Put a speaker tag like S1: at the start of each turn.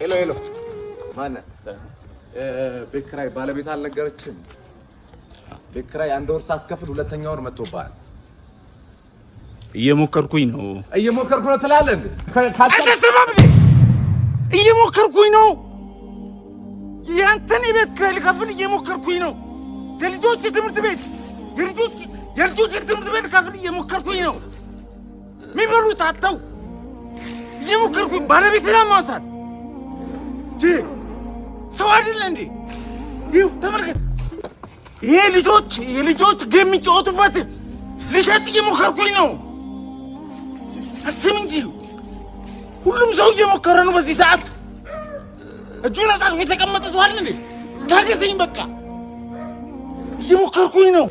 S1: ሄሎ ማነህ? ቤት ኪራይ ባለቤት አልነገረችም? ቤት ኪራይ አንድ ወር ሳትከፍል ሁለተኛ ወር መጥቶብሃል።
S2: እየሞከርኩኝ ነው
S1: ትላለህ እንዴ?
S2: አትሰማም እንዴ? እየሞከርኩኝ ነው። ያንተን የቤት ኪራይ ልከፍል እየሞከርኩኝ ነው። የልጆች ትምህርት ቤት የልጆች ትምህርት ቤት ልከፍል እየሞከርኩኝ ነው። የሚበሉት አጥተው እየሞከርኩኝ ባለቤትን አሟታል። ሰው አይደለ እንዴ? ይኸው ተመልከት። ይሄ የልጆች ጌም የሚጫወቱበት ልሸጥ እየሞከርኩኝ ነው። አስብ እንጂ ሁሉም ሰው እየሞከረ ነው በዚህ ሰዓት። እጁን አጣጥፎ የተቀመጠ ሰው አይደል እንዴ? ታገሰኝ በቃ። እየሞከርኩኝ ነው።